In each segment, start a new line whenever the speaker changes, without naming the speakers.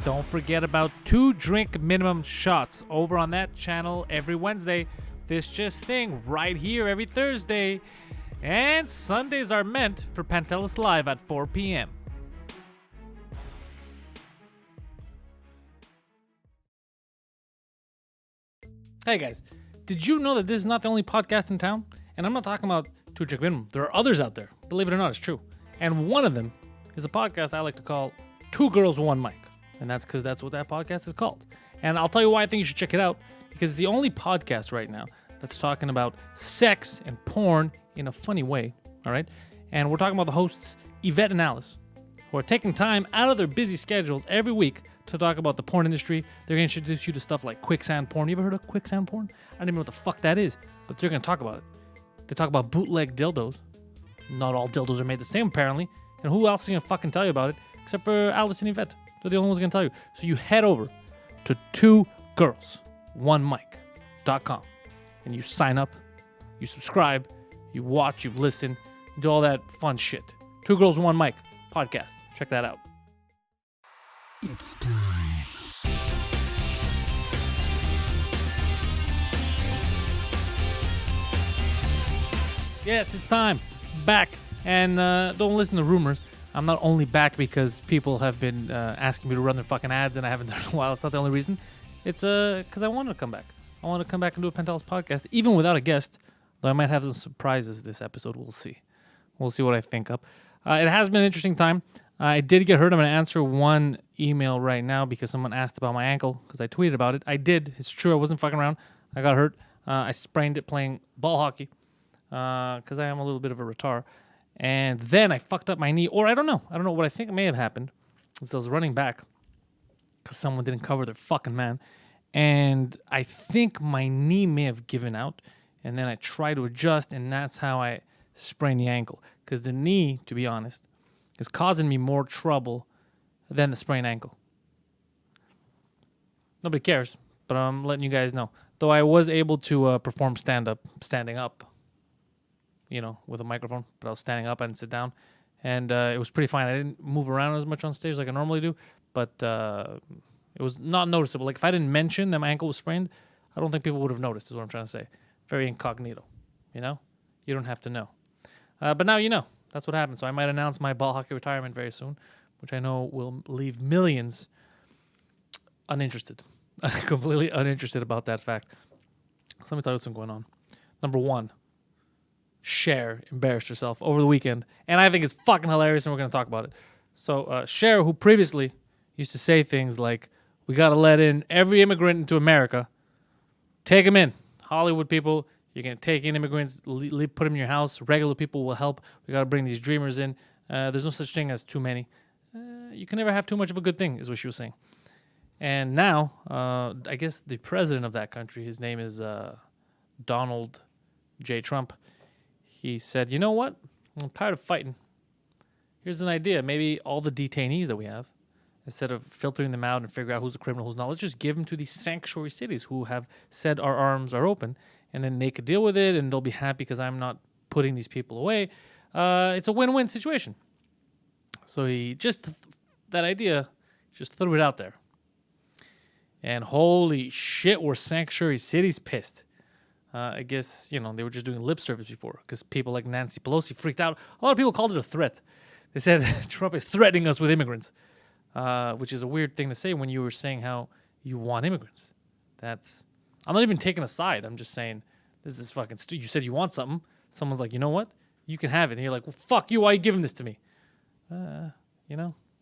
don't forget about 2 drink minimum shots over on that channel every Wednesday. This just thing right here every Thursday. And Sundays are meant for Pantelis Live at 4 p.m. Hey guys, did you know that this is not the only podcast in town? And I'm not talking about 2 drink minimum. There are others out there. Believe it or not, it's true. And one of them is a podcast I like to call 2 Girls, 1 Mic. And that's because that's what that podcast is called. And I'll tell you why I think you should check it out. Because it's the only podcast right now that's talking about sex and porn in a funny way. All right? And we're talking about the hosts, Yvette and Alice, who are taking time out of their busy schedules every week to talk about the porn industry. They're going to introduce you to stuff like quicksand porn. You ever heard of quicksand porn? I don't even know what the fuck that is, but they're going to talk about it. They talk about bootleg dildos. Not all dildos are made the same, apparently. And who else is going to fucking tell you about it except for Alice and Yvette? They're the only ones going to tell you. So you head over to 2girls1mic.com and you sign up, you subscribe, you watch, you listen, you do all that fun shit. 2 Girls, 1 Mic podcast. Check that out.
It's time.
Yes, it's time. Back. And don't listen to rumors. I'm not only back because people have been asking me to run their fucking ads and I haven't done it in a while. It's not the only reason. It's because I wanted to come back. I want to come back and do a Pantelis podcast, even without a guest. Though I might have some surprises this episode. We'll see. We'll see what I think up. It has been an interesting time. I did get hurt. I'm going to answer one email right now because someone asked about my ankle because I tweeted about it. I did. It's true. I wasn't fucking around. I got hurt. I sprained it playing ball hockey because I am a little bit of a retard. And then I fucked up my knee. Or I don't know. I don't know what I think may have happened. So I was running back because someone didn't cover their fucking man. And I think my knee may have given out. And then I tried to adjust. And that's how I sprained the ankle. Because the knee, to be honest, is causing me more trouble than the sprained ankle. Nobody cares, but I'm letting you guys know. Though I was able to perform standing up, with a microphone, but I was standing up and sit down, and it was pretty fine. I didn't move around as much on stage like I normally do, but it was not noticeable. Like if I didn't mention that my ankle was sprained, I don't think people would have noticed, is what I'm trying to say. Very incognito, You don't have to know. But now you know. That's what happened. So I might announce my ball hockey retirement very soon, which I know will leave millions uninterested. Completely uninterested about that fact. So let me tell you what's been going on. Number 1, Cher embarrassed herself over the weekend. And I think it's fucking hilarious, and we're going to talk about it. So Cher, who previously used to say things like, we got to let in every immigrant into America. Take them in. Hollywood people, you're going to take in immigrants, put them in your house. Regular people will help. We got to bring these dreamers in. There's no such thing as too many. You can never have too much of a good thing, is what she was saying. And now, I guess the president of that country, his name is Donald J. Trump. He said, you know what? I'm tired of fighting. Here's an idea. Maybe all the detainees that we have, instead of filtering them out and figure out who's a criminal, who's not, let's just give them to these sanctuary cities who have said our arms are open. And then they could deal with it, and they'll be happy because I'm not putting these people away. It's a win-win situation. So he that idea, just threw it out there. And holy shit, were sanctuary cities pissed. I guess, they were just doing lip service before because people like Nancy Pelosi freaked out. A lot of people called it a threat. They said Trump is threatening us with immigrants, which is a weird thing to say when you were saying how you want immigrants. I'm not even taking a side. I'm just saying, this is fucking stupid. You said you want something. Someone's like, you know what? You can have it. And you're like, well, fuck you. Why are you giving this to me?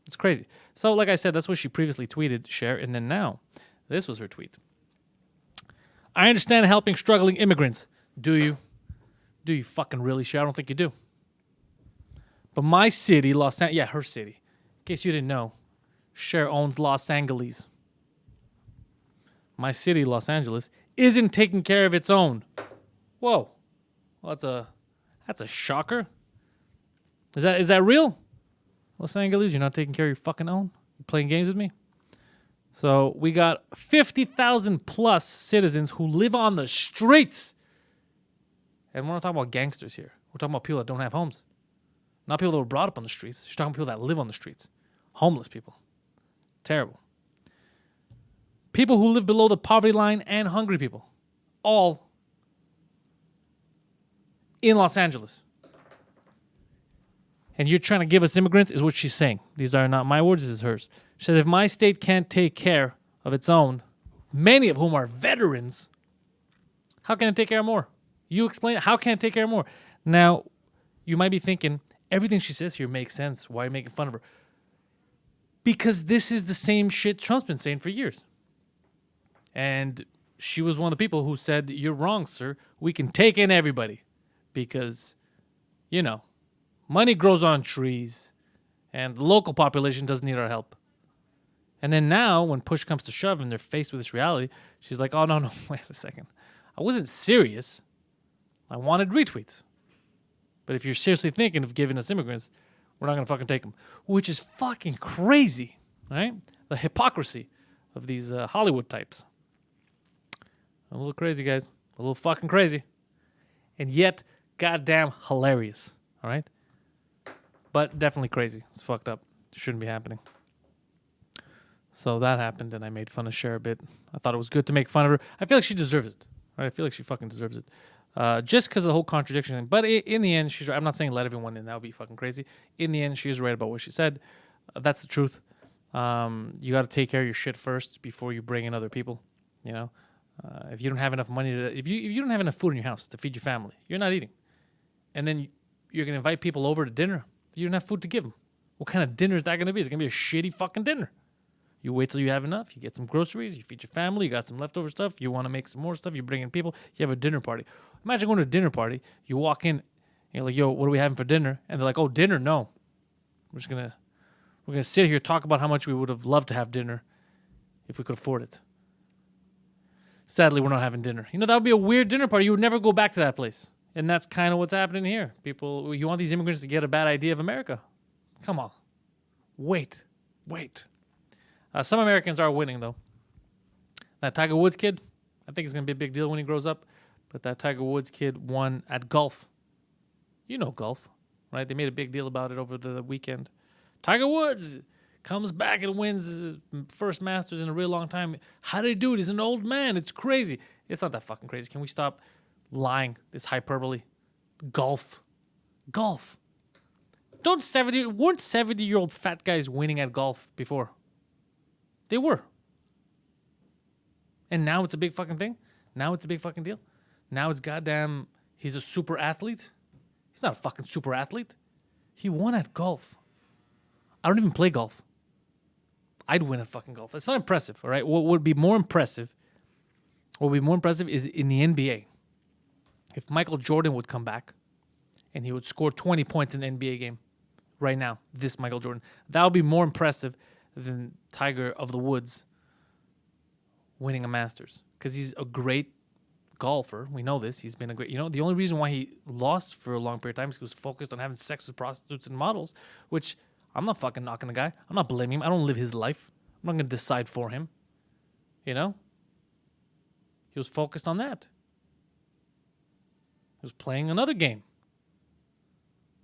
It's crazy. So, like I said, that's what she previously tweeted, Cher. And then now, this was her tweet. I understand helping struggling immigrants. Do you? Do you fucking really, Cher? I don't think you do. But my city, Los Angeles, her city. In case you didn't know, Cher owns Los Angeles. My city, Los Angeles, isn't taking care of its own. Whoa. Well, that's a shocker. Is that real? Los Angeles, you're not taking care of your fucking own? You playing games with me? So we got 50,000 plus citizens who live on the streets. And we're not talking about gangsters here. We're talking about people that don't have homes. Not people that were brought up on the streets. She's talking about people that live on the streets. Homeless people. Terrible. people who live below the poverty line, and hungry people. All in Los Angeles. And you're trying to give us immigrants, is what she's saying. These are not my words, this is hers. She says, if my state can't take care of its own, many of whom are veterans, how can it take care of more? You explain, how can it take care of more? Now, you might be thinking, everything she says here makes sense. Why are you making fun of her? Because this is the same shit Trump's been saying for years. And she was one of the people who said, you're wrong, sir. We can take in everybody. Because, you know, money grows on trees. And the local population doesn't need our help. And then now, when push comes to shove and they're faced with this reality, she's like, oh, no, wait a second. I wasn't serious. I wanted retweets. But if you're seriously thinking of giving us immigrants, we're not going to fucking take them. Which is fucking crazy, right? The hypocrisy of these Hollywood types. A little crazy, guys. A little fucking crazy. And yet, goddamn hilarious, all right? But definitely crazy. It's fucked up. It shouldn't be happening. So that happened, and I made fun of Cher a bit. I thought it was good to make fun of her. I feel like she deserves it. Right? I feel like she fucking deserves it. Just because of the whole contradiction thing. But in the end, she's right. I'm not saying let everyone in. That would be fucking crazy. In the end, she is right about what she said. That's the truth. You got to take care of your shit first before you bring in other people. You know, if you don't have enough money if you don't have enough food in your house to feed your family, you're not eating. And then you're gonna invite people over to dinner. You don't have food to give them. What kind of dinner is that gonna be? It's gonna be a shitty fucking dinner. You wait till you have enough. You get some groceries. You feed your family. You got some leftover stuff. You want to make some more stuff. You bring in people. You have a dinner party. Imagine going to a dinner party. You walk in. And you're like, yo, what are we having for dinner? And they're like, oh, dinner? No. We're gonna sit here, talk about how much we would have loved to have dinner if we could afford it. Sadly, we're not having dinner. You know, that would be a weird dinner party. You would never go back to that place. And that's kind of what's happening here. People, you want these immigrants to get a bad idea of America. Come on. Wait. Some Americans are winning, though. That Tiger Woods kid, I think it's going to be a big deal when he grows up. But that Tiger Woods kid won at golf. You know golf, right? They made a big deal about it over the weekend. Tiger Woods comes back and wins his first Masters in a real long time. How did he do it? He's an old man. It's crazy. It's not that fucking crazy. Can we stop lying? This hyperbole. Golf. Weren't 70-year-old fat guys winning at golf before? They were. And now it's a big fucking thing? Now it's a big fucking deal? Now it's goddamn, he's a super athlete? He's not a fucking super athlete. He won at golf. I don't even play golf. I'd win at fucking golf. That's not impressive, all right? What would be more impressive is in the NBA. If Michael Jordan would come back and he would score 20 points in an NBA game right now, this Michael Jordan, that would be more impressive than Tiger of the Woods winning a Masters. Because he's a great golfer. We know this. He's been a great... You know, the only reason why he lost for a long period of time is he was focused on having sex with prostitutes and models, which I'm not fucking knocking the guy. I'm not blaming him. I don't live his life. I'm not going to decide for him. You know? He was focused on that. He was playing another game.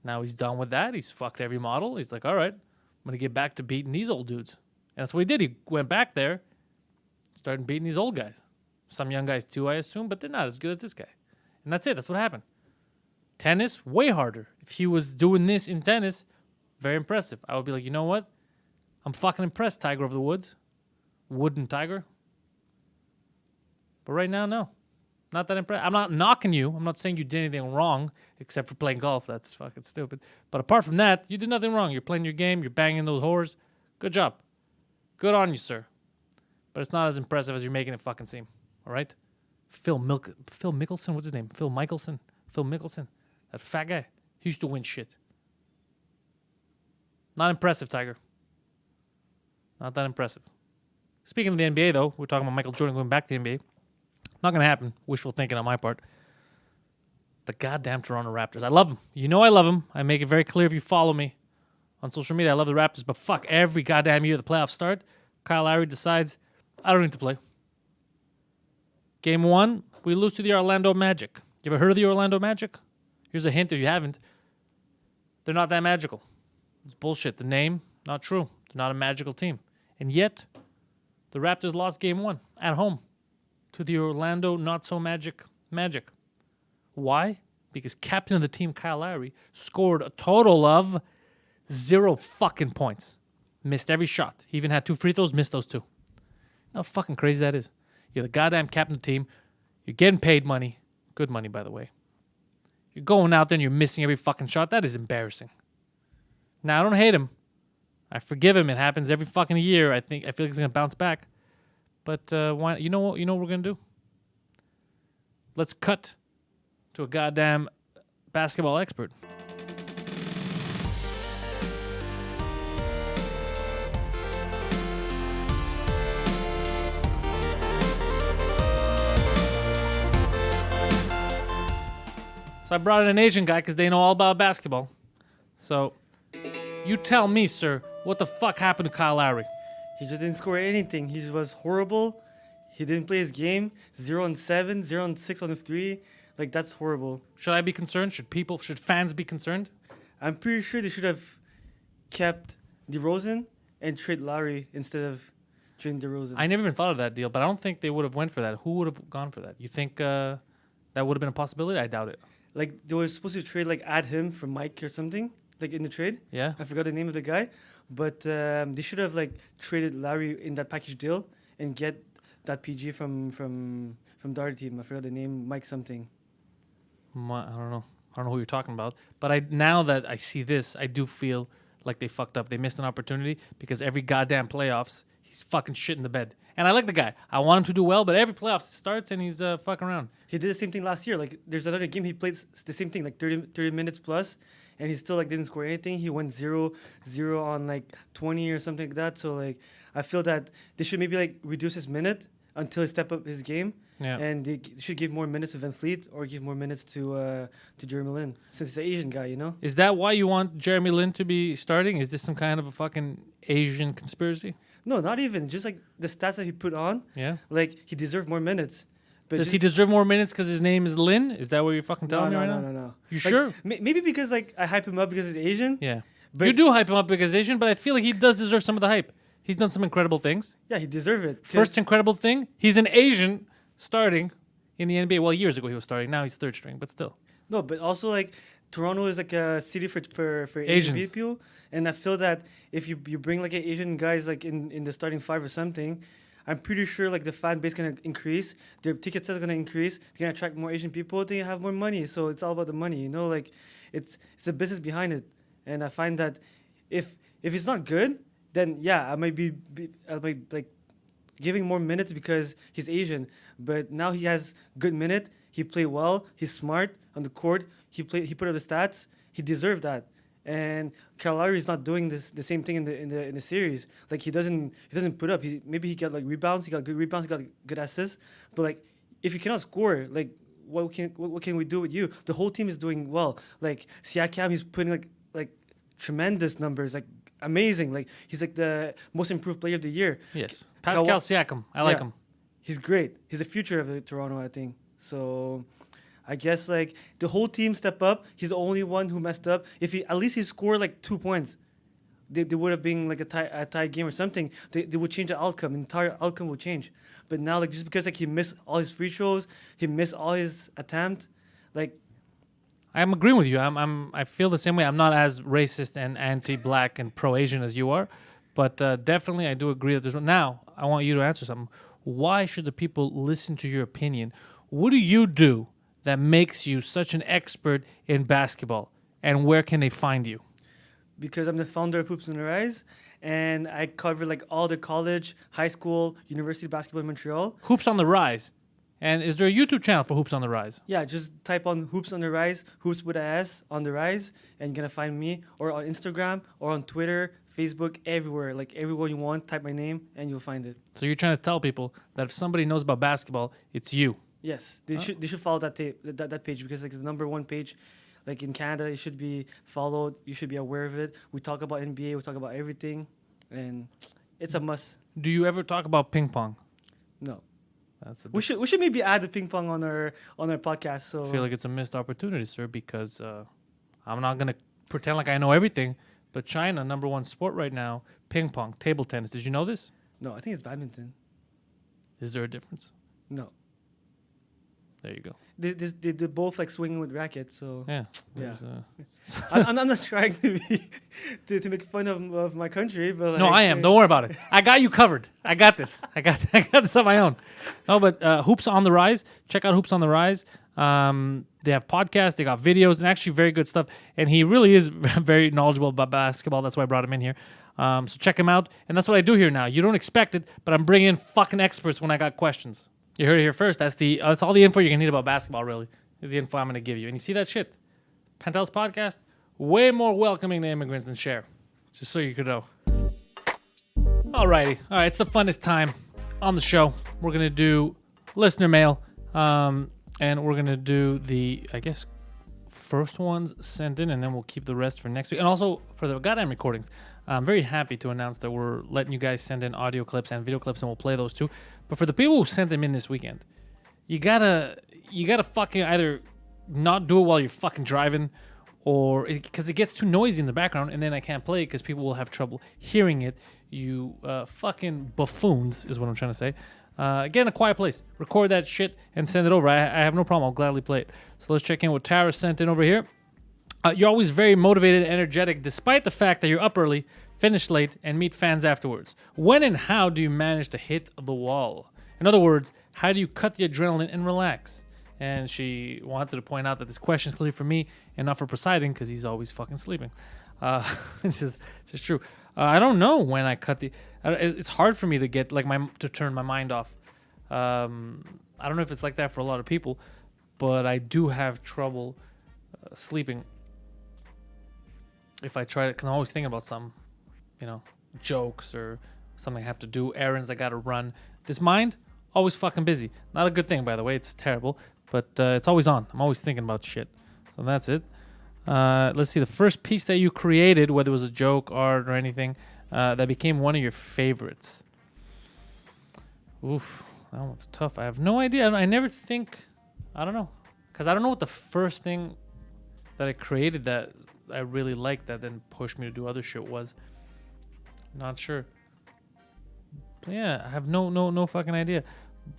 Now he's done with that. He's fucked every model. He's like, all right, I'm going to get back to beating these old dudes. And that's what he did. He went back there, started beating these old guys. Some young guys too, I assume, but they're not as good as this guy. And that's it. That's what happened. Tennis, way harder. If he was doing this in tennis, very impressive. I would be like, you know what? I'm fucking impressed, Tiger of the Woods. Wooden Tiger. But right now, no. Not that impressed. I'm not knocking you. I'm not saying you did anything wrong except for playing golf. That's fucking stupid. But apart from that, you did nothing wrong. You're playing your game. You're banging those whores. Good job. Good on you, sir. But it's not as impressive as you're making it fucking seem. All right? Phil Mickelson? What's his name? Phil Mickelson? Phil Mickelson. That fat guy. He used to win shit. Not impressive, Tiger. Not that impressive. Speaking of the NBA, though, we're talking about Michael Jordan going back to the NBA. Not going to happen. Wishful thinking on my part. The goddamn Toronto Raptors. I love them. You know I love them. I make it very clear if you follow me on social media. I love the Raptors. But fuck, every goddamn year the playoffs start, Kyle Lowry decides, I don't need to play. Game 1, we lose to the Orlando Magic. You ever heard of the Orlando Magic? Here's a hint if you haven't. They're not that magical. It's bullshit. The name, not true. They're not a magical team. And yet, The Raptors lost game 1 at home to the Orlando Not-So-Magic Magic. Why? Because captain of the team, Kyle Lowry, scored a total of 0 fucking points. Missed every shot. He even had 2 free throws, missed those 2. How fucking crazy that is. You're the goddamn captain of the team. You're getting paid money. Good money, by the way. You're going out there and you're missing every fucking shot. That is embarrassing. Now, I don't hate him. I forgive him. It happens every fucking year. I feel like he's going to bounce back. But why? You know what we're going to do? Let's cut to a goddamn basketball expert. So I brought in an Asian guy because they know all about basketball. So you tell me, sir, what the fuck happened to Kyle Lowry?
He just didn't score anything. He was horrible. He didn't play his game. 0-7, 0-6 on the 3. Like, that's horrible.
Should I be concerned? Should fans be concerned?
I'm pretty sure they should have kept DeRozan and trade Lowry instead of trading DeRozan.
I never even thought of that deal, but I don't think they would have went for that. Who would have gone for that? You think that would have been a possibility? I doubt it.
Like, they were supposed to trade, like, add him for Mike or something, like, in the trade.
Yeah.
I forgot the name of the guy. But they should have, like, traded Lowry in that package deal and get that PG from the other team. I forgot the name, Mike something.
I don't know. I don't know who you're talking about. But now that I see this, I do feel like they fucked up. They missed an opportunity because every goddamn playoffs, he's fucking shit in the bed. And I like the guy. I want him to do well, but every playoffs starts and he's fucking around.
He did the same thing last year. Like, there's another game he played the same thing, like 30 minutes plus, and he still, like, didn't score anything. He went 0-0 on, like, 20 or something like that. So, like, I feel that they should maybe, like, reduce his minute until he step up his game.
Yeah.
And they should give more minutes to Van Fleet or give more minutes to Jeremy Lin, since he's an Asian guy, you know?
Is that why you want Jeremy Lin to be starting? Is this some kind of a fucking Asian conspiracy?
No, not even. Just, like, the stats that he put on.
Yeah.
Like, he deserved more minutes. But
Does he deserve more minutes because his name is Lin? Is that what you're fucking telling me right now?
No.
You
Like,
sure?
Maybe because, like, I hype him up because he's Asian.
Yeah.
But
You do hype him up because he's Asian, but I feel like he does deserve some of the hype. He's done some incredible things.
Yeah, he deserved it.
First incredible thing, he's an Asian starting in the NBA. Well, years ago he was starting. Now he's third string, but still.
No, but also, like, Toronto is like a city for Asian
Asians.
people, and I feel that if you bring like Asian guys like in the starting 5 or something, I'm pretty sure like the fan base gonna increase, their ticket sales gonna increase, they're gonna attract more Asian people, they have more money, so it's all about the money, you know, like it's a business behind it, and I find that if it's not good, then yeah, I might be like giving more minutes because he's Asian, but now he has good minute, he played well, he's smart on the court. He put up the stats. He deserved that. And Kyle Lowry is not doing the same thing in the series. Like he doesn't put up. Maybe he got like rebounds. He got good rebounds. He got good assists. But like if you cannot score, like what can we do with you? The whole team is doing well. Like Siakam, he's putting like tremendous numbers. Like amazing. Like he's like the most improved player of the year.
Yes, Pascal Siakam. I like him.
He's great. He's the future of the Toronto, I think. So I guess like the whole team step up. He's the only one who messed up. If he at least he scored like 2 points, they would have been like a tie game or something. They would change the outcome. The entire outcome would change. But now like just because like he missed all his free throws, he missed all his attempt, like.
I'm agreeing with you. I feel the same way. I'm not as racist and anti-black and pro-Asian as you are, but definitely I do agree that there's. Now I want you to answer something. Why should the people listen to your opinion? What do you do that makes you such an expert in basketball, and where can they find you?
Because I'm the founder of Hoops on the Rise, and I cover like all the college, high school, university basketball in Montreal.
Hoops on the Rise. And is there a YouTube channel for Hoops on the Rise?
Yeah, just type on Hoops on the Rise, Hoops with a S on the Rise, and you're gonna find me, or on Instagram, or on Twitter, Facebook, everywhere. Like everywhere you want, type my name, and you'll find it.
So you're trying to tell people that if somebody knows about basketball, it's you.
Yes, they should follow that page because like it's the number one page, like in Canada. It should be followed. You should be aware of it. We talk about NBA. We talk about everything, and it's a must.
Do you ever talk about ping pong?
No,
We
should maybe add the ping pong on our podcast. So
I feel like it's a missed opportunity, sir, because I'm not gonna pretend like I know everything. But China, number one sport right now, ping pong, table tennis. Did you know this?
no, I think it's badminton.
Is there a difference?
No.
There you go.
They're both like swinging with rackets, so
Yeah.
yeah.
there's,
I'm not trying to be to make fun of my country, but
No, I am. Don't worry about it. I got you covered. I got this. I got this on my own. No, but Hoops on the Rise. Check out Hoops on the Rise. They have podcasts. They got videos and actually very good stuff. And he really is very knowledgeable about basketball. That's why I brought him in here. So check him out. And that's what I do here now. You don't expect it, but I'm bringing in fucking experts when I got questions. You heard it here first. That's all the info you're gonna need about basketball. Really, is the info I'm gonna give you. And you see that shit? Pantelis Podcast, way more welcoming to immigrants than Cher. Just so you could know. Alrighty. All right, it's the funnest time on the show. We're going to do listener mail, and we're going to do the, I guess, first ones sent in, and then we'll keep the rest for next week. And also, for the goddamn recordings, I'm very happy to announce that we're letting you guys send in audio clips and video clips, and we'll play those too. But for the people who sent them in this weekend, you gotta fucking either not do it while you're fucking driving, or because it gets too noisy in the background, and then I can't play it because people will have trouble hearing it. You fucking buffoons is what I'm trying to say. Get in a quiet place, record that shit, and send it over. I have no problem. I'll gladly play it. So let's check in what Tara sent in over here. You're always very motivated and energetic, despite the fact that you're up early, finish late, and meet fans afterwards. When and how do you manage to hit the wall? In other words, how do you cut the adrenaline and relax? And she wanted to point out that this question is clearly for me and not for Poseidon because he's always fucking sleeping. It's just true. I don't know when I cut the. It's hard for me to get to turn my mind off. I don't know if it's like that for a lot of people, but I do have trouble sleeping if I try it because I'm always thinking about some, jokes or something I have to do, errands I gotta run. This mind always fucking busy. Not a good thing, by the way. It's terrible, but it's always on. I'm always thinking about shit. So that's it. Let's see. The first piece that you created, whether it was a joke, art, or anything, that became one of your favorites. Oof, that one's tough. I have no idea. I never think. I don't know, because I don't know what the first thing that I created that I really liked that then pushed me to do other shit was. Not sure. But yeah, I have no fucking idea.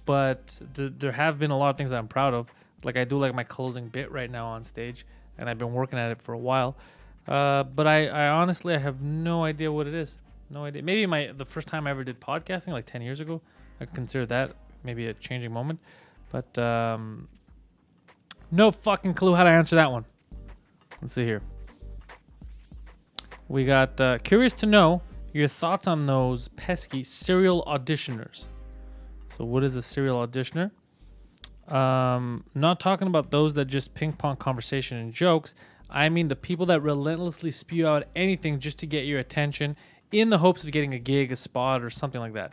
But there have been a lot of things that I'm proud of. Like I do like my closing bit right now on stage, and I've been working at it for a while. But I honestly I have no idea what it is. No idea. Maybe the first time I ever did podcasting like 10 years ago, I consider that maybe a changing moment. But no fucking clue how to answer that one. Let's see here. We got curious to know your thoughts on those pesky serial auditioners. So what is a serial auditioner? Not talking about those that just ping pong conversation and jokes. I mean the people that relentlessly spew out anything just to get your attention in the hopes of getting a gig, a spot, or something like that.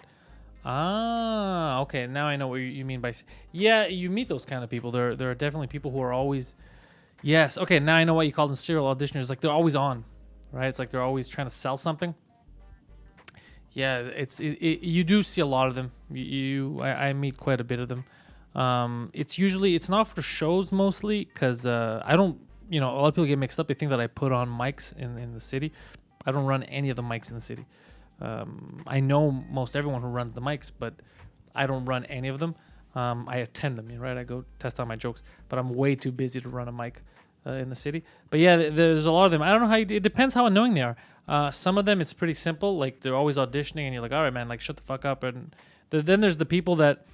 Ah, okay. Now I know what you mean by... Yeah, you meet those kind of people. There are definitely people who are always... Yes, okay, now I know why you call them serial auditioners. Like, they're always on, right? It's like they're always trying to sell something. Yeah, you do see a lot of them. I meet quite a bit of them. It's not for shows mostly, because I don't... a lot of people get mixed up. They think that I put on mics in the city. I don't run any of the mics in the city. I know most everyone who runs the mics, but I don't run any of them. I attend them, right? I go test out my jokes, but I'm way too busy to run a mic in the city. But yeah, there's a lot of them. I don't know how it depends how annoying they are. Some of them, it's pretty simple. Like, they're always auditioning, and you're like, all right, man, like, shut the fuck up. And then there's the people that...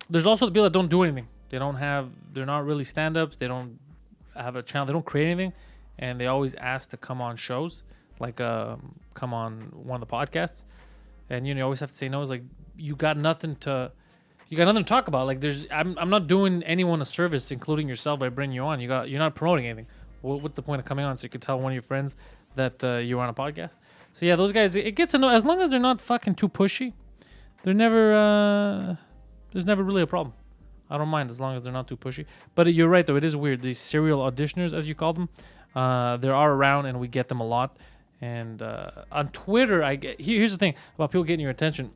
There's also the people that don't do anything. They're not really stand-ups. They don't have a channel. They don't create anything. And they always ask to come on shows, like come on one of the podcasts. And you always have to say no. It's like, you got nothing to talk about. Like, I'm not doing anyone a service, including yourself, by bringing you on. You're not promoting anything. What's the point of coming on? So you could tell one of your friends that you're on a podcast. So yeah, those guys, it gets to know, as long as they're not fucking too pushy, there's never really a problem. I don't mind as long as they're not too pushy. But you're right, though. It is weird. These serial auditioners, as you call them, there are around, and we get them a lot. And on Twitter, here's the thing about people getting your attention.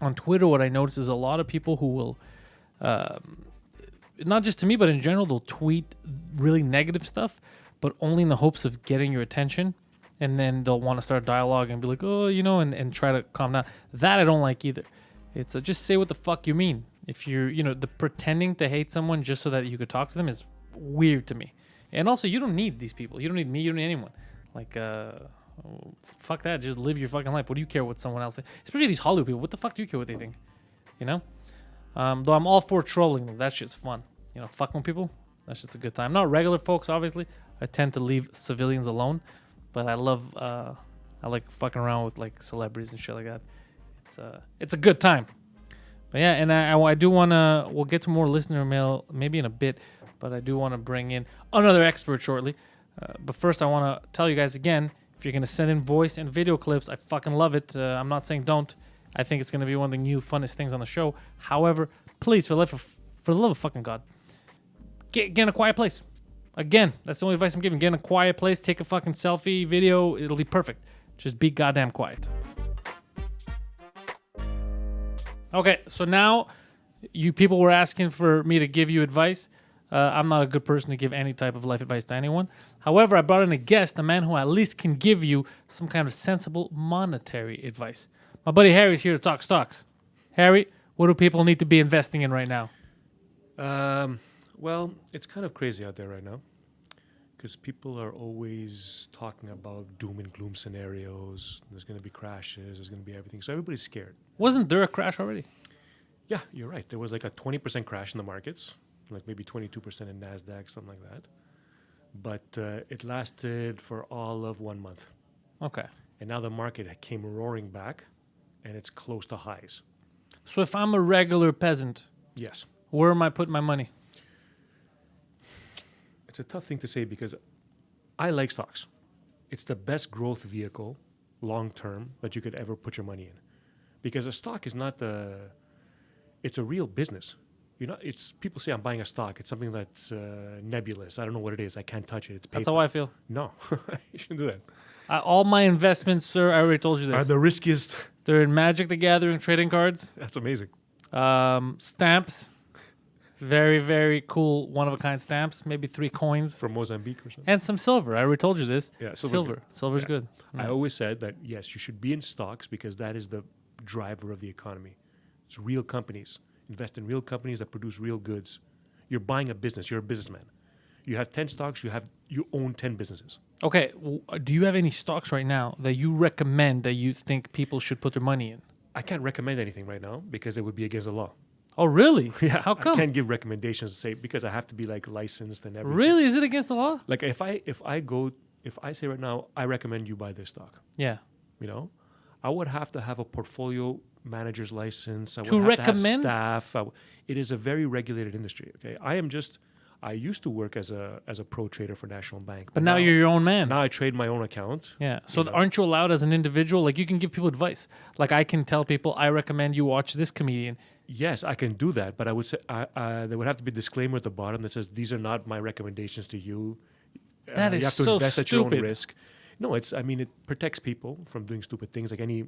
On Twitter, what I notice is a lot of people who will, not just to me, but in general, they'll tweet really negative stuff, but only in the hopes of getting your attention. And then they'll want to start a dialogue and be like, oh, and try to calm down. That I don't like either. It's just say what the fuck you mean. If you're, the pretending to hate someone just so that you could talk to them is weird to me. And also, you don't need these people. You don't need me. You don't need anyone. Like, fuck that. Just live your fucking life. What do you care what someone else thinks? Especially these Hollywood people. What the fuck do you care what they think? Though I'm all for trolling them. That shit's fun. Fucking with people. That's just a good time. Not regular folks, obviously. I tend to leave civilians alone. But I like fucking around with like celebrities and shit like that. It's a good time. But yeah, and I do want to, we'll get to more listener mail maybe in a bit, but I do want to bring in another expert shortly. But first, I want to tell you guys again, if you're going to send in voice and video clips, I fucking love it. I'm not saying don't. I think it's going to be one of the new, funnest things on the show. However, please, for the love of fucking God, get in a quiet place. Again, that's the only advice I'm giving. Get in a quiet place, take a fucking selfie, video. It'll be perfect. Just be goddamn quiet. Okay, so now you people were asking for me to give you advice. I'm not a good person to give any type of life advice to anyone. However, I brought in a guest, a man who at least can give you some kind of sensible monetary advice. My buddy Harry's here to talk stocks. Harry, what do people need to be investing in right now?
Well, it's kind of crazy out there right now because people are always talking about doom and gloom scenarios. There's going to be crashes. There's going to be everything. So everybody's scared.
Wasn't there a crash already?
Yeah, you're right. There was like a 20% crash in the markets, like maybe 22% in NASDAQ, something like that. But it lasted for all of 1 month.
Okay.
And now the market came roaring back, and it's close to highs.
So if I'm a regular peasant,
Yes.
where am I putting my money?
It's a tough thing to say because I like stocks. It's the best growth vehicle long term that you could ever put your money in. Because a stock is not it's a real business. It's people say I'm buying a stock. It's something that's nebulous. I don't know what it is. I can't touch it. It's paper.
That's how I feel.
No, you shouldn't do that.
All my investments, sir, I already told you this.
Are the riskiest.
They're in Magic the Gathering trading cards,
That's amazing.
stamps, very, very cool one-of-a-kind stamps, maybe 3 coins,
From Mozambique or something.
and some silver. I already told you this.
Yeah,
Silver's
Yeah.
good.
I always said that, yes, you should be in stocks because that is the driver of the economy. It's real companies. Invest in real companies that produce real goods. You're buying a business. You're a businessman. You have 10 stocks. You own 10 businesses.
Okay, do you have any stocks right now that you recommend that you think people should put their money in?
I can't recommend anything right now because it would be against the law.
Oh, really?
Yeah,
How come?
I can't give recommendations, say, because I have to be like licensed and everything.
Really? Is it against the law?
Like if I say right now, I recommend you buy this stock.
Yeah.
I would have to have a portfolio manager's license. I would
To
have
recommend?
to have staff. It is a very regulated industry. Okay, I used to work as a pro trader for National Bank,
But now you're your own man.
Now I trade my own account.
Yeah. So
You know.
aren't you allowed as an individual? Like you can give people advice. Like I can tell people, I recommend you watch this comedian.
Yes, I can do that, but I would say there would have to be a disclaimer at the bottom that says these are not my recommendations to you.
That is
you have to
so
invest at your own
stupid.
risk. No, it protects people from doing stupid things. Like any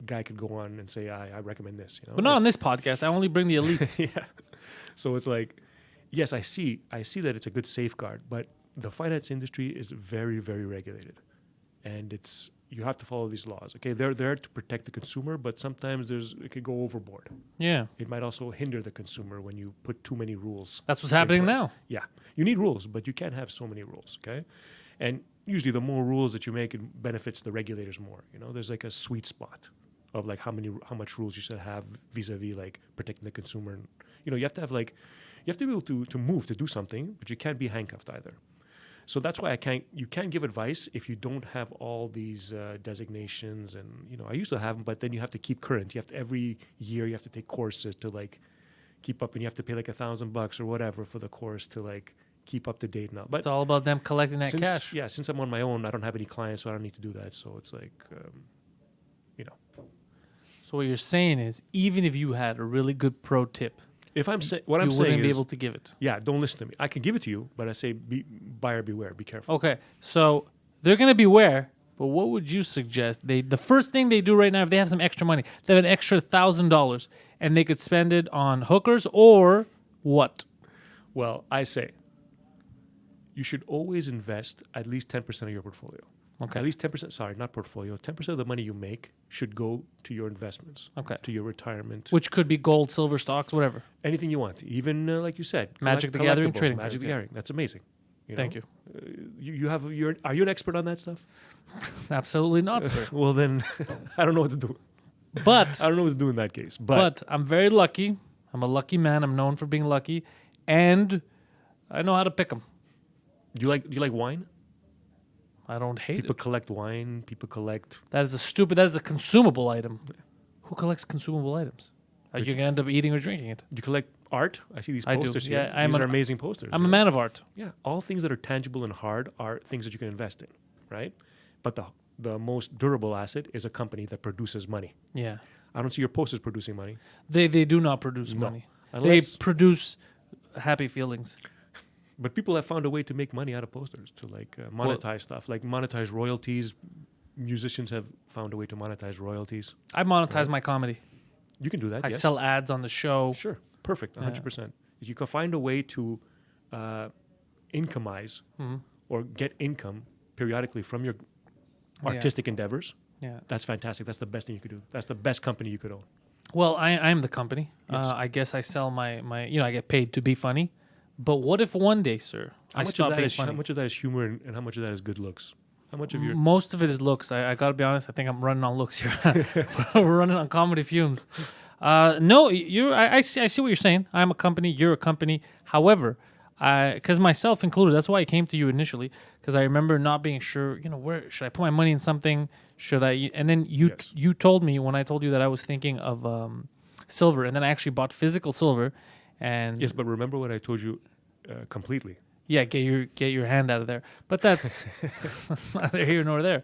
guy could go on and say, I recommend this.
But not on this podcast. I only bring the elites.
Yeah. So it's like, yes, I see that it's a good safeguard, but the finance industry is very, very regulated, and you have to follow these laws. Okay, they're there to protect the consumer, but sometimes it could go overboard.
Yeah.
It might also hinder the consumer when you put too many rules.
That's what's
in
happening
place.
now.
Yeah, you need rules, but you can't have so many rules. Okay, and usually the more rules that you make, it benefits the regulators more. There's like a sweet spot of like how much rules you should have vis-a-vis like protecting the consumer. And, you have to have you have to be able to move to do something, but you can't be handcuffed either. So that's why you can't give advice if you don't have all these designations. And I used to have them, but then you have to keep current. Every year you have to take courses to like keep up, and you have to pay like $1,000 or whatever for the course to like keep up to date now. But
It's all about them collecting that cash.
Yeah, since I'm on my own, I don't have any clients, so I don't need to do that. So it's like,
So what you're saying is, even if you had a really good pro tip,
if I'm what
you
I'm saying
wouldn't be
is,
able to give it.
yeah, don't listen to me. I can give it to you, but I say buyer beware, be careful.
Okay, so they're gonna beware. But what would you suggest? The first thing they do right now, if they have some extra money, they have an extra $1,000, and they could spend it on hookers or what?
Well, I say you should always invest at least 10% of your portfolio.
Okay.
At least 10%, sorry, not portfolio. 10% of the money you make should go to your investments,
Okay.
to your retirement,
Which could be gold, silver stocks, whatever.
anything you want. Even like you said,
Magic the Gathering,
collectibles,
trading
Magic
cards,
the
yeah.
Gathering. That's amazing.
Thank you.
Are you an expert on that stuff?
Absolutely not, sir.
Well, then I don't know what to do.
But
I don't know what to do in that case.
but I'm very lucky. I'm a lucky man. I'm known for being lucky, and I know how to pick them.
do you like wine?
I don't hate
People
it.
collect wine. People collect.
That is that is a consumable item. Who collects consumable items? Are you gonna end up eating or drinking it?
Do you collect art? I see these
I do.
posters
Yeah,
here. These are amazing posters.
I'm a man of art.
Yeah, all things that are tangible and hard are things that you can invest in, right? But the most durable asset is a company that produces money.
Yeah.
I don't see your posters producing money.
They do not produce
No.
money.
Unless,
They produce happy feelings.
but people have found a way to make money out of posters, to like monetize stuff, like monetize royalties. Musicians have found a way to monetize royalties.
I monetize my comedy.
You can do that.
I
yes.
sell ads on the show.
Sure, perfect, 100%. If you can find a way to incomize or get income periodically from your artistic endeavors,
Yeah.
that's fantastic. That's the best thing you could do. That's the best company you could own.
Well, I'm the company.
Yes.
I guess I sell my I get paid to be funny. But what if one day, sir, I stop being funny?
How much of that is humor and how much of that is good looks? How much of your
Most of it is looks. I got to be honest. I think I'm running on looks here. We're running on comedy fumes. No, I see what you're saying. I'm a company. You're a company. However, because myself included, that's why I came to you initially. Because I remember not being sure. Where should I put my money in something? Should I? And then
Yes.
you told me when I told you that I was thinking of silver, and then I actually bought physical silver. And
yes, but remember what I told you completely.
yeah, get your hand out of there. But that's neither here nor there.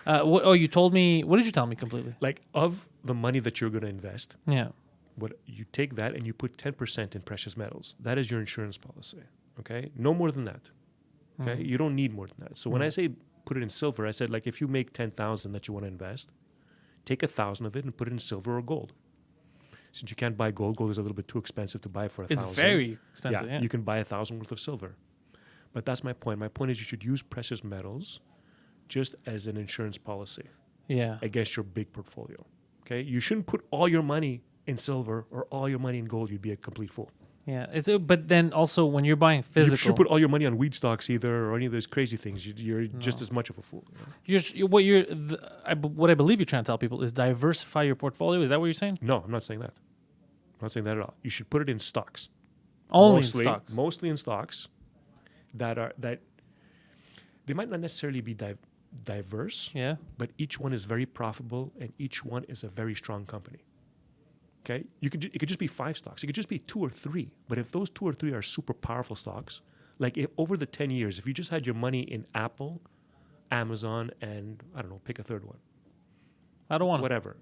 You told me. What did you tell me completely?
Like of the money that you're going to invest,
Yeah.
what you take that and you put 10% in precious metals. That is your insurance policy. Okay, no more than that. Okay, you don't need more than that. So when I say put it in silver, I said like if you make 10,000 that you want to invest, take 1,000 of it and put it in silver or gold. Since you can't buy gold, gold is a little bit too expensive to buy for 1,000.
It's very expensive. Yeah.
You can buy 1,000 worth of silver. But that's my point. My point is you should use precious metals just as an insurance policy
Yeah.
against your big portfolio. Okay? You shouldn't put all your money in silver or all your money in gold. You'd be a complete fool.
Yeah. But then also when you're buying
You
physical,
should put all your money on weed stocks either or any of those crazy things. You're just as much of a fool.
what I believe you're trying to tell people is diversify your portfolio. Is that what you're saying?
No, I'm not saying that. I'm not saying that at all. You should put it in stocks.
Only
Mostly-
in stocks.
Mostly in stocks that they might not necessarily be diverse,
Yeah.
but each one is very profitable and each one is a very strong company. Okay, it could just be 5 stocks. It could just be 2 or 3. But if those 2 or 3 are super powerful stocks, like if over the 10 years, if you just had your money in Apple, Amazon, and I don't know, pick a third one,
I don't want.
whatever.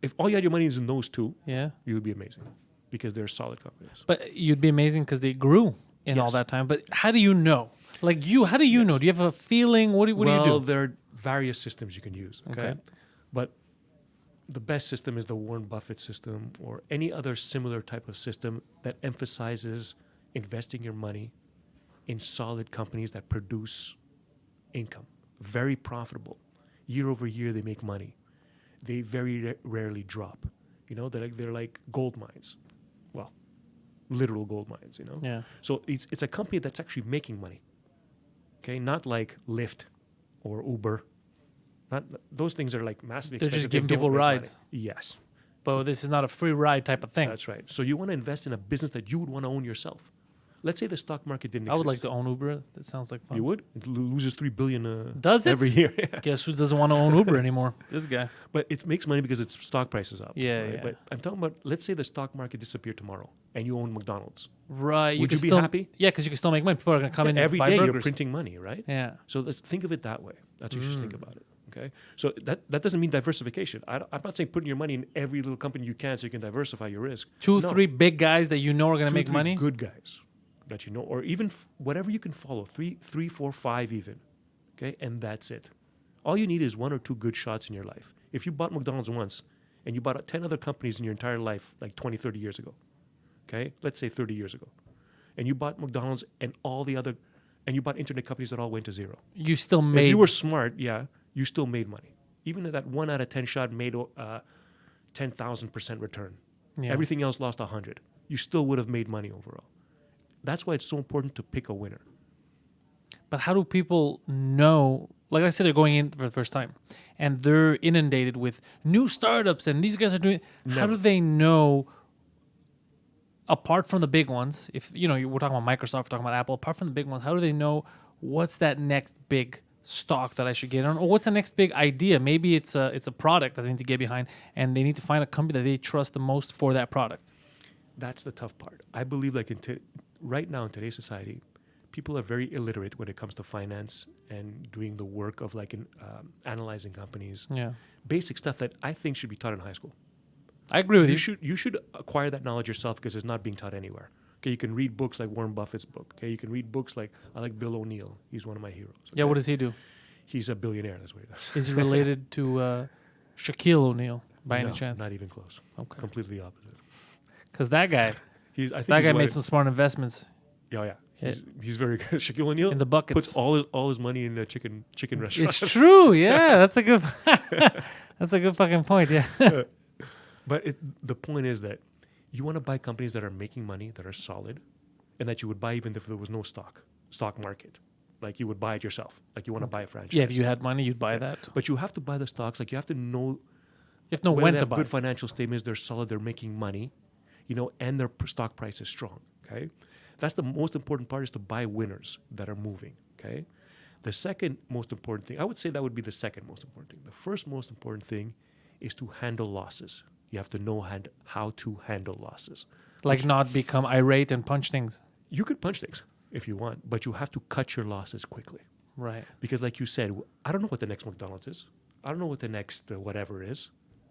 If all you had your money is in those 2,
Yeah.
you would be amazing because they're solid companies.
But you'd be amazing because they grew in all
Yes.
that time. But how do you know? Like how do you know? Do you have a feeling? What do you
Well,
do?
there are various systems you can use. Okay?
Okay.
But the best system is the Warren Buffett system or any other similar type of system that emphasizes investing your money in solid companies that produce income. Very profitable. Year over year, they make money. They very rarely drop. They're like gold mines. Well, literal gold mines,
Yeah.
So it's a company that's actually making money. Okay, not like Lyft or Uber. Not those things are like massively
They're
expensive.
just giving
They don't
people
make money.
rides.
Yes,
But this is not a free ride type of thing.
that's right. So you want to invest in a business that you would want to own yourself. Let's say the stock market didn't
I
exist.
would like to own Uber. That sounds like fun.
You would? It loses $3 billion
Does it?
every year.
Guess who doesn't want to own Uber anymore? This guy.
But it makes money because its stock price is up.
Yeah,
right?
yeah.
But I'm talking about, let's say the stock market disappeared tomorrow and you own McDonald's.
Right.
Would
can
you be
still,
happy?
Yeah, because you can still make money. People are going to come in
Every
and buy
day you're
burgers.
printing money, right?
Yeah.
So let's think of it that way. That's what you should think about it. Okay, so that doesn't mean diversification. I'm not saying putting your money in every little company you can so you can diversify your risk.
Two,
No.
3 big guys that you know are going to
2,
make
3
money.
good guys that you know, or even whatever you can follow. 3, 4, 5 even. Okay, and that's it. All you need is 1 or 2 good shots in your life. If you bought McDonald's once and you bought 10 other companies in your entire life, like 20, 30 years ago, okay, let's say 30 years ago, and you bought McDonald's and all the other and you bought internet companies that all went to zero.
You still
If
made.
you were smart, you still made money. Even if that 1 out of 10 shot made 10,000% return.
Yeah.
Everything else lost 100. You still would have made money overall. That's why it's so important to pick a winner.
But how do people know? Like I said, they're going in for the first time, and they're inundated with new startups, and these guys are doing. How
Never.
do they know? Apart from the big ones, if we're talking about Microsoft, we're talking about Apple. Apart from the big ones, how do they know what's that next big stock that I should get on, or what's the next big idea? Maybe it's a product that they need to get behind, and they need to find a company that they trust the most for that product.
That's the tough part. I believe like right now in today's society, people are very illiterate when it comes to finance and doing the work of analyzing companies.
Yeah,
Basic stuff that I think should be taught in high school.
I agree with you.
You should acquire that knowledge yourself because it's not being taught anywhere. Okay, you can read books like Warren Buffett's book. Okay, you can read books like I like Bill O'Neill. He's one of my heroes.
Yeah,
okay?
what does he do?
He's a billionaire. That's what he does.
Is he related to Shaquille O'Neal by
No,
any chance?
Not even close.
Okay,
Completely opposite.
because that guy,
I think
that
he's
guy
one
made
of-
some smart investments
Yeah. He's very good. Shaquille O'Neal
in the buckets.
puts all his money in chicken restaurants.
It's true. Yeah, that's a good. That's a good fucking point. Yeah.
But the point is that you want to buy companies that are making money, that are solid, and that you would buy even if there was no stock market. Like you would buy it yourself. Like you want to buy a franchise.
Yeah, if you had money, you'd buy that.
But you have to buy the stocks. Like you have to know
You have to know
whether
when
they
to
have
buy.
good financial statements, they're solid, they're making money, and their stock price is strong. Okay, that's the most important part, is to buy winners that are moving. Okay, the second most important thing, I would say that would be the second most important thing. The first most important thing is to handle losses. You have to know how to handle losses.
Like not become irate and punch things.
You could punch things if you want, but you have to cut your losses quickly.
Right.
Because like you said, I don't know what the next McDonald's is. I don't know what the next whatever is,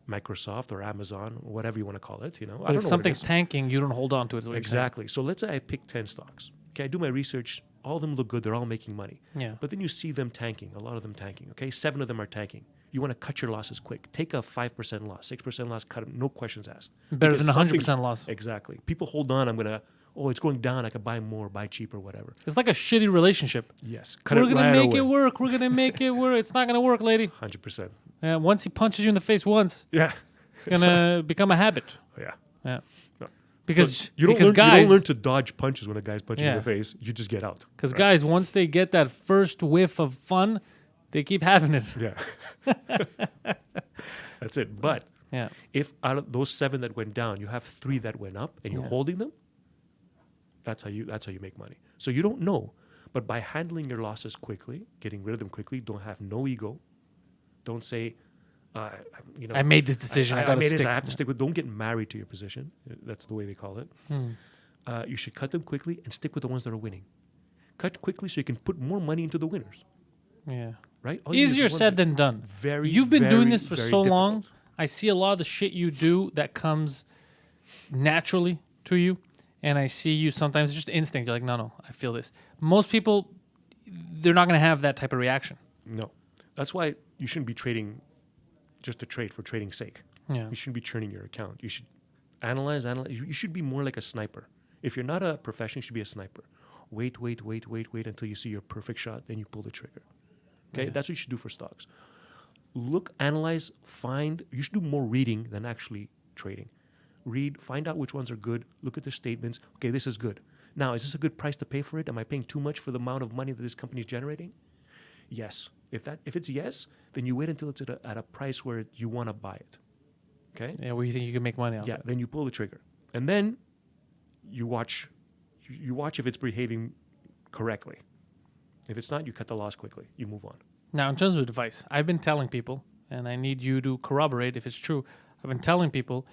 Microsoft or Amazon or whatever you want to call it. I
But
don't
if
know what it
something's
is.
tanking, you don't hold on to it. Is what you're saying.
Exactly. So let's say I pick 10 stocks. Okay, I do my research. All of them look good. They're all making money.
Yeah.
But then you see them tanking, a lot of them tanking. Okay, 7 of them are tanking. You want to cut your losses quick. Take a 5% loss, 6% loss, cut them, no questions asked.
Better
Because
than
something's-
100% loss.
Exactly. People hold on. It's going down. I can buy more, buy cheaper, whatever.
It's like a shitty relationship.
Yes. Cut
We're
it
gonna
right
make
away.
it work. We're gonna make it work. It's not gonna work, lady.
100%.
Once he punches you in the face once,
Yeah.
it's gonna become a habit.
Yeah.
Yeah.
No.
Because
You don't,
because
learn, you
guys,
don't learn to dodge punches when a guy's punching you in
Yeah.
the face. You just get out.
because guys, once they get that first whiff of fun, they keep having it.
Yeah. That's it. But
Yeah.
if out of those 7 that went down, you have 3 that went up and you're
Yeah.
holding them, that's how you make money. So you don't know. But by handling your losses quickly, getting rid of them quickly, don't have no ego. Don't say,
I made this decision. I, gotta
made
stick.
this. I have to stick with. Don't get married to your position. That's the way they call it. You should cut them quickly and stick with the ones that are winning. Cut quickly so you can put more money into the winners.
Yeah.
Right? All you need is
Easier
one
said
thing.
than done.
Very.
You've been doing
very,
this for
very
so long.
difficult.
I see a lot of the shit you do that comes naturally to you, and I see you sometimes it's just instinct. You're like, no, I feel this. Most people, they're not going to have that type of reaction.
No, that's why you shouldn't be trading just to trade for trading's sake.
Yeah.
You shouldn't be churning your account. You should analyze. You should be more like a sniper. If you're not a professional, you should be a sniper. Wait until you see your perfect shot, then you pull the trigger. Okay, that's what you should do for stocks. Look, analyze, find. You should do more reading than actually trading. Read, find out which ones are good. Look at the statements. Okay, this is good. Now, is this a good price to pay for it? Am I paying too much for the amount of money that this company is generating? Yes. If it's yes, then you wait until it's at a price where you want to buy it. Okay.
Yeah, where you think you can make money off
Yeah.
it.
Then you pull the trigger, and then you watch. You watch if it's behaving correctly. If it's not, you cut the loss quickly. You move on.
Now, in terms of advice, I've been telling people, and I need you to corroborate if it's true. I've been telling people,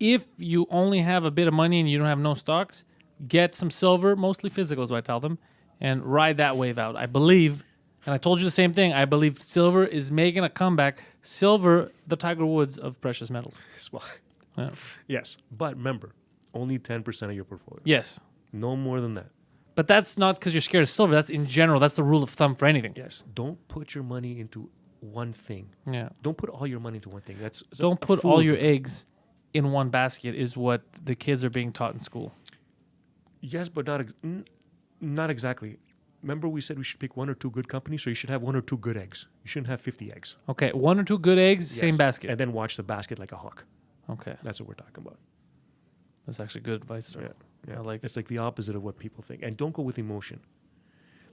if you only have a bit of money and you don't have no stocks, get some silver, mostly physical is what I tell them, and ride that wave out. I believe, and I told you the same thing, I believe silver is making a comeback. Silver, the Tiger Woods of precious metals.
Well,
Yeah.
yes, but remember, only 10% of your portfolio.
Yes.
No more than that.
But that's not because you're scared of silver. That's in general. That's the rule of thumb for anything.
Yes. Don't put your money into one thing.
Yeah.
Don't put all your money into one thing.
Don't put all your eggs in one basket is what the kids are being taught in school.
Yes, but not exactly. remember we said we should pick 1 or 2 good companies, so you should have 1 or 2 good eggs. You shouldn't have 50 eggs.
Okay, 1 or 2 good eggs, same
Yes.
basket.
And then watch the basket like a hawk.
Okay,
That's what we're talking about.
that's actually good advice. Sir.
Yeah.
I like it.
It's like the opposite of what people think. And don't go with emotion.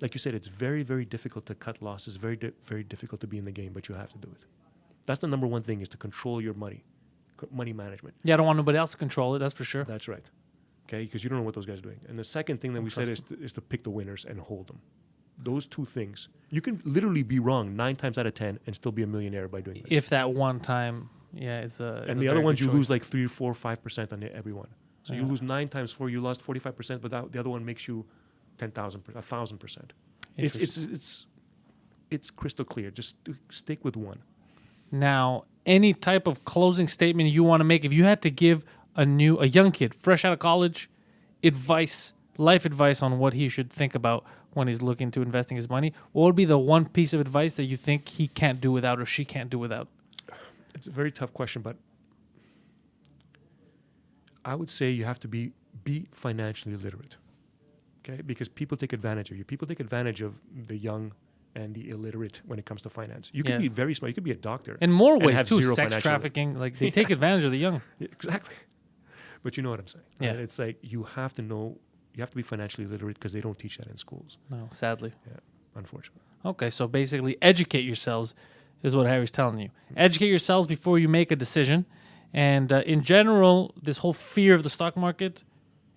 Like you said, it's very, very difficult to cut losses, very, very difficult to be in the game, but you have to do it. That's the number one thing, is to control your money, money management.
Yeah, I don't want nobody else to control it. That's for sure.
That's right. Okay, because you don't know what those guys are doing. And the second thing that we said is to pick the winners and hold them. Those 2 things. You can literally be wrong 9 times out of 10 and still be a millionaire by doing that.
If that one time, it's a.
And the other ones, you lose like 3, 4, 5% on every one. So you lose 9 times 4, you lost 45%, but the other one makes you 10,000%, 1,000%. It's crystal clear. Just stick with one.
Now, any type of closing statement you want to make, if you had to give a young kid, fresh out of college, life advice on what he should think about when he's looking to investing his money, what would be the one piece of advice that you think he can't do without or she can't do without?
It's a very tough question, but I would say you have to be financially literate, okay? Because people take advantage of you. People take advantage of the young and the illiterate when it comes to finance. You could be very smart. You could be a doctor.
In more ways,
have
too.
zero
Sex
financial
trafficking, like they take advantage of the young.
Yeah, exactly. But you know what I'm saying.
Yeah.
Right? It's like you have to know, you have to be financially literate because they don't teach that in schools.
No, sadly.
Yeah, unfortunately.
Okay, so basically educate yourselves is what Harry's telling you. Educate yourselves before you make a decision. And in general, this whole fear of the stock market,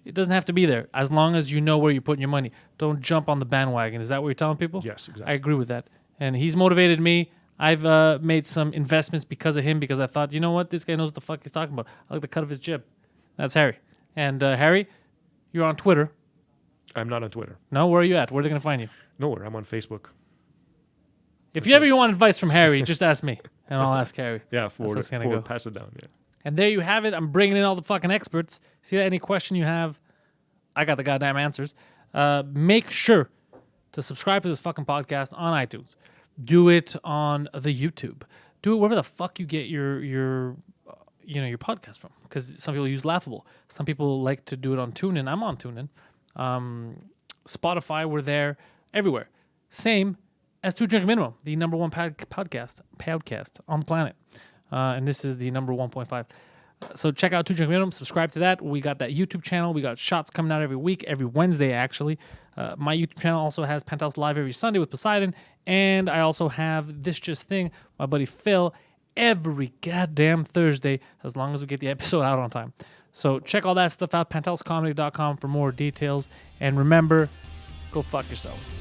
it doesn't have to be there as long as you know where you're putting your money. Don't jump on the bandwagon. Is that what you're telling people?
Yes, exactly.
I agree with that. And he's motivated me. I've made some investments because of him, because I thought, you know what? This guy knows what the fuck he's talking about. I like the cut of his jib. That's Harry. And Harry, you're on Twitter.
I'm not on Twitter.
No? Where are you at? Where are they going to find you?
Nowhere. I'm on Facebook.
If you ever want advice from Harry, just ask me, and I'll ask Harry.
Yeah,
go.
Pass it down. Yeah.
And there you have it. I'm bringing in all the fucking experts. See that? Any question you have, I got the goddamn answers. Make sure to subscribe to this fucking podcast on iTunes. Do it on the YouTube. Do it wherever the fuck you get your podcast from. Because some people use Laughable. Some people like to do it on TuneIn. I'm on TuneIn. Spotify, we're there. Everywhere. Same as Two Drink Minimum, the number one podcast on the planet. And this is the number 1.5. So check out Two Drink Minimum. Subscribe to that. We got that YouTube channel. We got shots coming out every week, every Wednesday, actually. My YouTube channel also has Pantelis Live every Sunday with Poseidon. And I also have This Just Thing, my buddy Phil, every goddamn Thursday, as long as we get the episode out on time. So check all that stuff out, panteliscomedy.com for more details. And remember, go fuck yourselves.